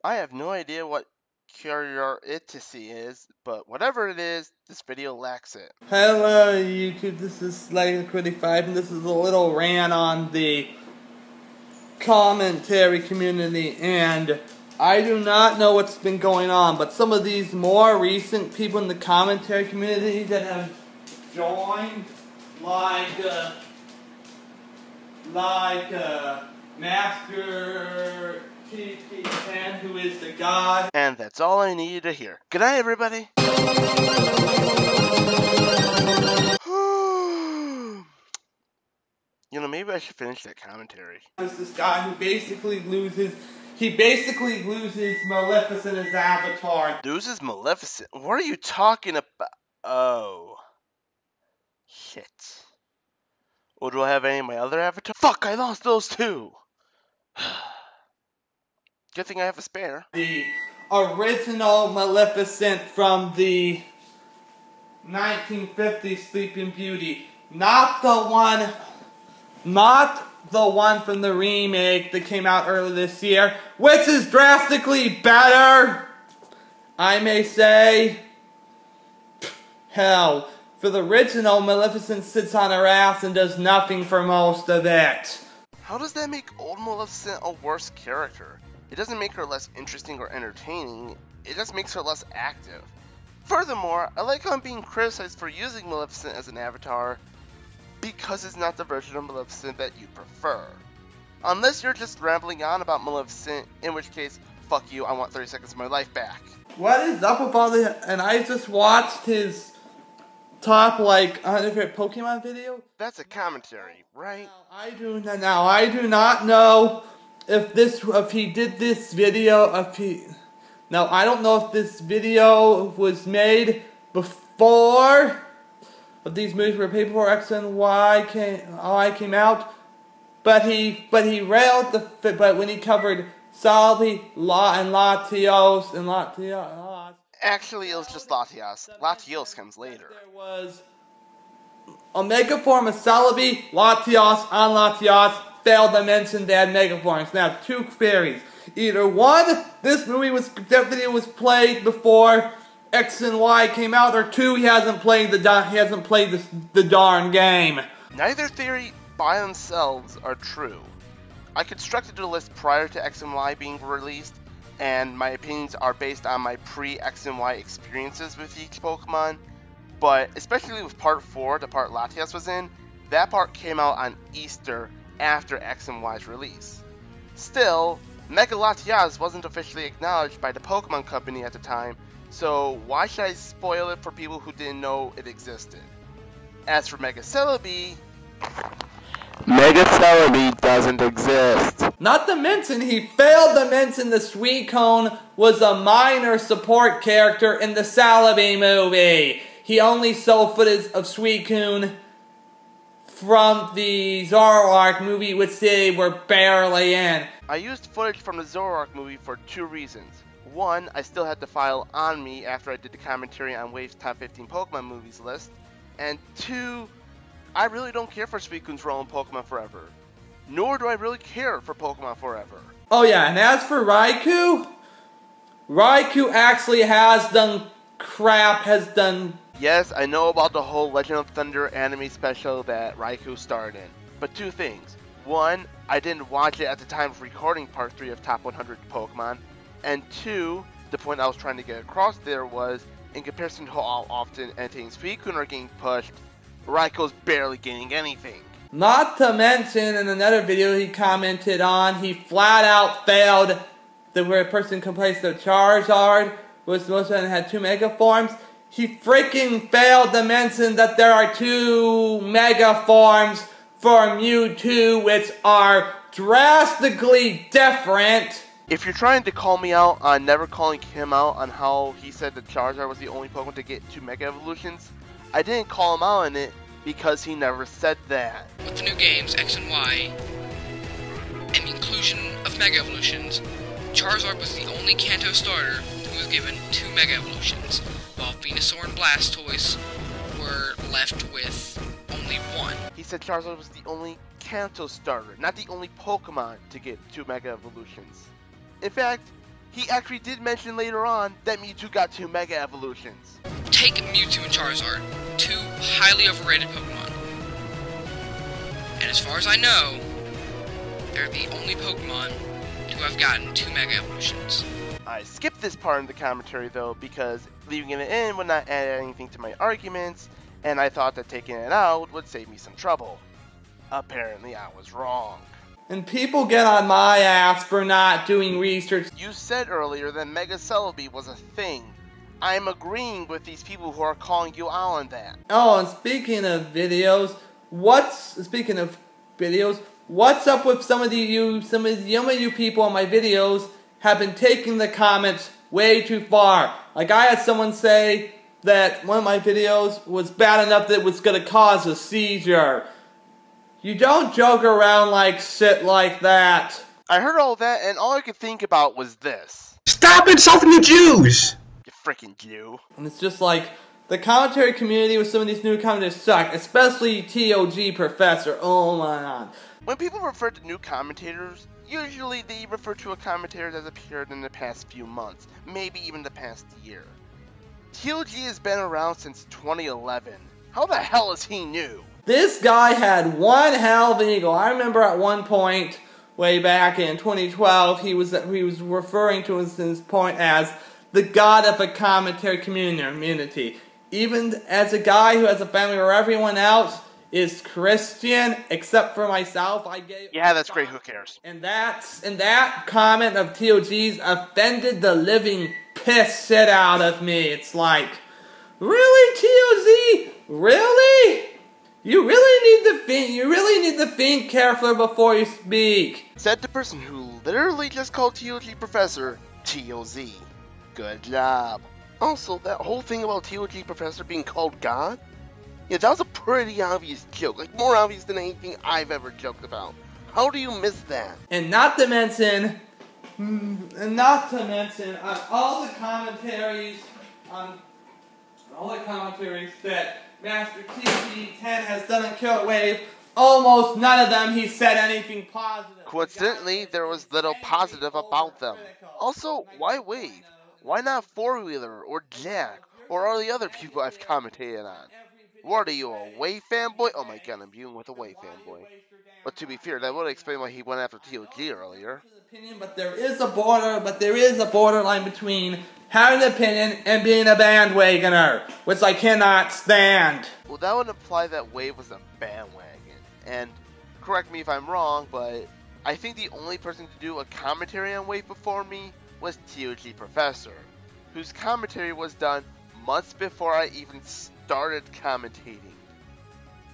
I have no idea what curiosity is, but whatever it is, this video lacks it. Hello YouTube, this is Slider25 and this is a little rant on the commentary community, and I do not know what's been going on, but some of these more recent people in the commentary community that have joined, like Master TP10, who is the god. And that's all I needed to hear. Good night, everybody. You know, maybe I should finish that commentary. There's this guy who basically loses Maleficent as Avatar. Loses Maleficent? What are you talking about? Oh. Shit. Well, do I have any of my other avatars? Fuck, I lost those too! Good thing I have a spare. The original Maleficent from the 1950s Sleeping Beauty. Not the one from the remake that came out earlier this year, which is drastically better, I may say. Hell, for the original, Maleficent sits on her ass and does nothing for most of it. How does that make old Maleficent a worse character? It doesn't make her less interesting or entertaining, it just makes her less active. Furthermore, I like how I'm being criticized for using Maleficent as an avatar because it's not the version of Maleficent that you prefer. Unless you're just rambling on about Maleficent, in which case, fuck you, I want 30 seconds of my life back. What is up with all this? And I just watched his top, like, 100 Pokemon video. That's a commentary, right? I do not know if he did this video, now I don't know if this video was made before these movies were paid for X and Y came out, but when he covered Salvi, Latios. Actually, it was just Latios. Latios comes later. There was a mega form of Celebi, Latios, on Latios, failed to mention they had mega forms. Now, two theories. Either one, that video was played before X and Y came out, or two, he hasn't played the darn game. Neither theory by themselves are true. I constructed a list prior to X and Y being released, and my opinions are based on my pre-X and Y experiences with each Pokemon, but especially with Part 4, the part Latias was in, that part came out on Easter after X and Y's release. Still, Mega Latias wasn't officially acknowledged by the Pokemon Company at the time, so why should I spoil it for people who didn't know it existed? As for Mega Celebi, Mega Celebi doesn't exist. Not to mention, he failed to mention the Suicune was a minor support character in the Celebi movie. He only saw footage of Suicune from the Zoroark movie, which they were barely in. I used footage from the Zoroark movie for two reasons. One, I still had the file on me after I did the commentary on Wave's Top 15 Pokemon Movies list. And two, I really don't care for Suicune's role in Pokemon Forever. Nor do I really care for Pokemon Forever. Oh yeah, and as for Raikou actually has done Yes, I know about the whole Legend of Thunder anime special that Raikou starred in. But two things. One, I didn't watch it at the time of recording Part 3 of Top 100 Pokemon. And two, the point I was trying to get across there was, in comparison to how often Entei and Suicune are getting pushed, Raikou's barely getting anything. Not to mention, in another video he commented on, he flat out failed where a person complains that Charizard was the most one that had 2 mega forms. He freaking failed to mention that there are 2 mega forms for Mewtwo, which are drastically different. If you're trying to call me out on never calling him out on how he said that Charizard was the only Pokemon to get 2 Mega Evolutions, I didn't call him out on it because he never said that. With the new games X and Y, and the inclusion of Mega Evolutions, Charizard was the only Kanto starter who was given 2 Mega Evolutions, while Venusaur and Blastoise were left with only 1. He said Charizard was the only Kanto starter, not the only Pokemon to get 2 Mega Evolutions. In fact, he actually did mention later on that Mewtwo got 2 Mega Evolutions. Take Mewtwo and Charizard, 2 highly overrated Pokemon. And as far as I know, they're the only Pokemon to have gotten 2 Mega Evolutions. I skipped this part in the commentary though because leaving it in would not add anything to my arguments, and I thought that taking it out would save me some trouble. Apparently I was wrong. And people get on my ass for not doing research. You said earlier that Mega Celebi was a thing. I'm agreeing with these people who are calling you out on that. Oh, and speaking of videos, what's up with some of you people on my videos have been taking the comments way too far. Like I had someone say that one of my videos was bad enough that it was going to cause a seizure. You don't joke around like shit like that. I heard all that and all I could think about was this. Stop insulting the Jews! You freaking Jew. And it's just like, the commentary community with some of these new commenters suck, especially TOG Professor. Oh my god. When people refer to new commentators, usually they refer to a commentator that's appeared in the past few months, maybe even the past year. TOG has been around since 2011. How the hell is he new? This guy had one hell of an ego. I remember at one point, way back in 2012, he was referring to his point as the god of the commentary community. Even as a guy who has a family where everyone else is Christian, except for myself, Yeah, that's great, who cares? And that comment of TOG's offended the living piss shit out of me. It's like, really, TOG? Really? You really need to think carefully before you speak. Said the person who literally just called TOG Professor TOZ. Good job. Also, that whole thing about TOG Professor being called God? Yeah, that was a pretty obvious joke. Like, more obvious than anything I've ever joked about. How do you miss that? And not to mention all the commentaries that Master TG10 has done in Kill Wave, almost none of them he said anything positive. Coincidentally, there was little positive about them. Also, why Wave? Why not 4-Wheeler or Jack or all the other people I've commentated on? What are you, a Wave fanboy? Oh my god, I'm dealing with a Wave fanboy. But to be fair, that would explain why he went after TOG earlier. But there is a borderline between having an opinion and being a bandwagoner, which I cannot stand. Well, that would imply that Wave was a bandwagon. And correct me if I'm wrong, but I think the only person to do a commentary on Wave before me was TOG Professor, whose commentary was done months before I even started commentating.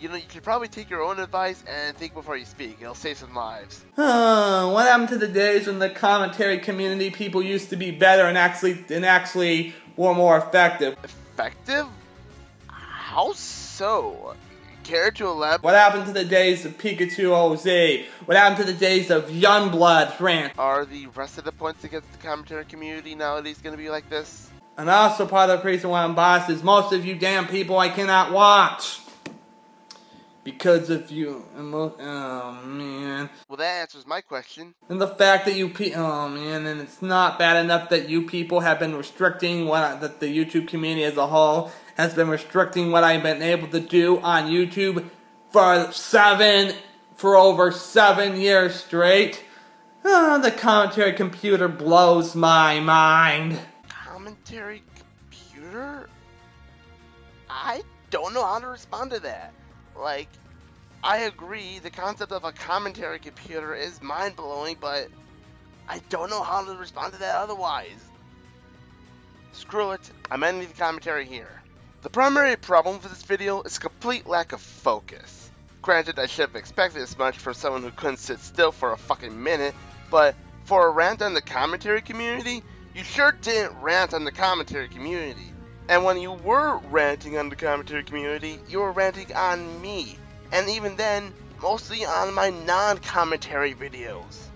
You know, you should probably take your own advice and think before you speak. It'll save some lives. What happened to the days when the commentary community people used to be better and actually were more effective? Effective? How so? Care to elaborate? What happened to the days of Pikachu OZ? What happened to the days of Youngblood rant? Are the rest of the points against the commentary community nowadays going to be like this? And also part of the reason why I'm biased is most of you damn people I cannot watch. Because of you. Oh, man. Well, that answers my question. And the fact that oh, man, and it's not bad enough that you people have been restricting that the YouTube community as a whole has been restricting what I've been able to do on YouTube for over 7 years straight. The commentary computer blows my mind. Commentary computer? I don't know how to respond to that. Like, I agree, the concept of a commentary computer is mind-blowing, but I don't know how to respond to that otherwise. Screw it, I'm ending the commentary here. The primary problem with this video is complete lack of focus. Granted, I should have expected as much from someone who couldn't sit still for a fucking minute, but for a rant on the commentary community, you sure didn't rant on the commentary community. And when you were ranting on the commentary community, you were ranting on me. And even then, mostly on my non-commentary videos.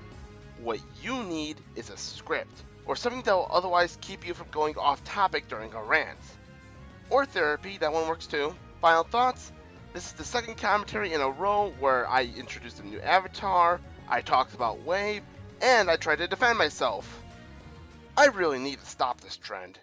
What you need is a script, or something that will otherwise keep you from going off topic during a rant. Or therapy, that one works too. Final thoughts? This is the second commentary in a row where I introduced a new avatar, I talked about Wave, and I tried to defend myself. I really need to stop this trend.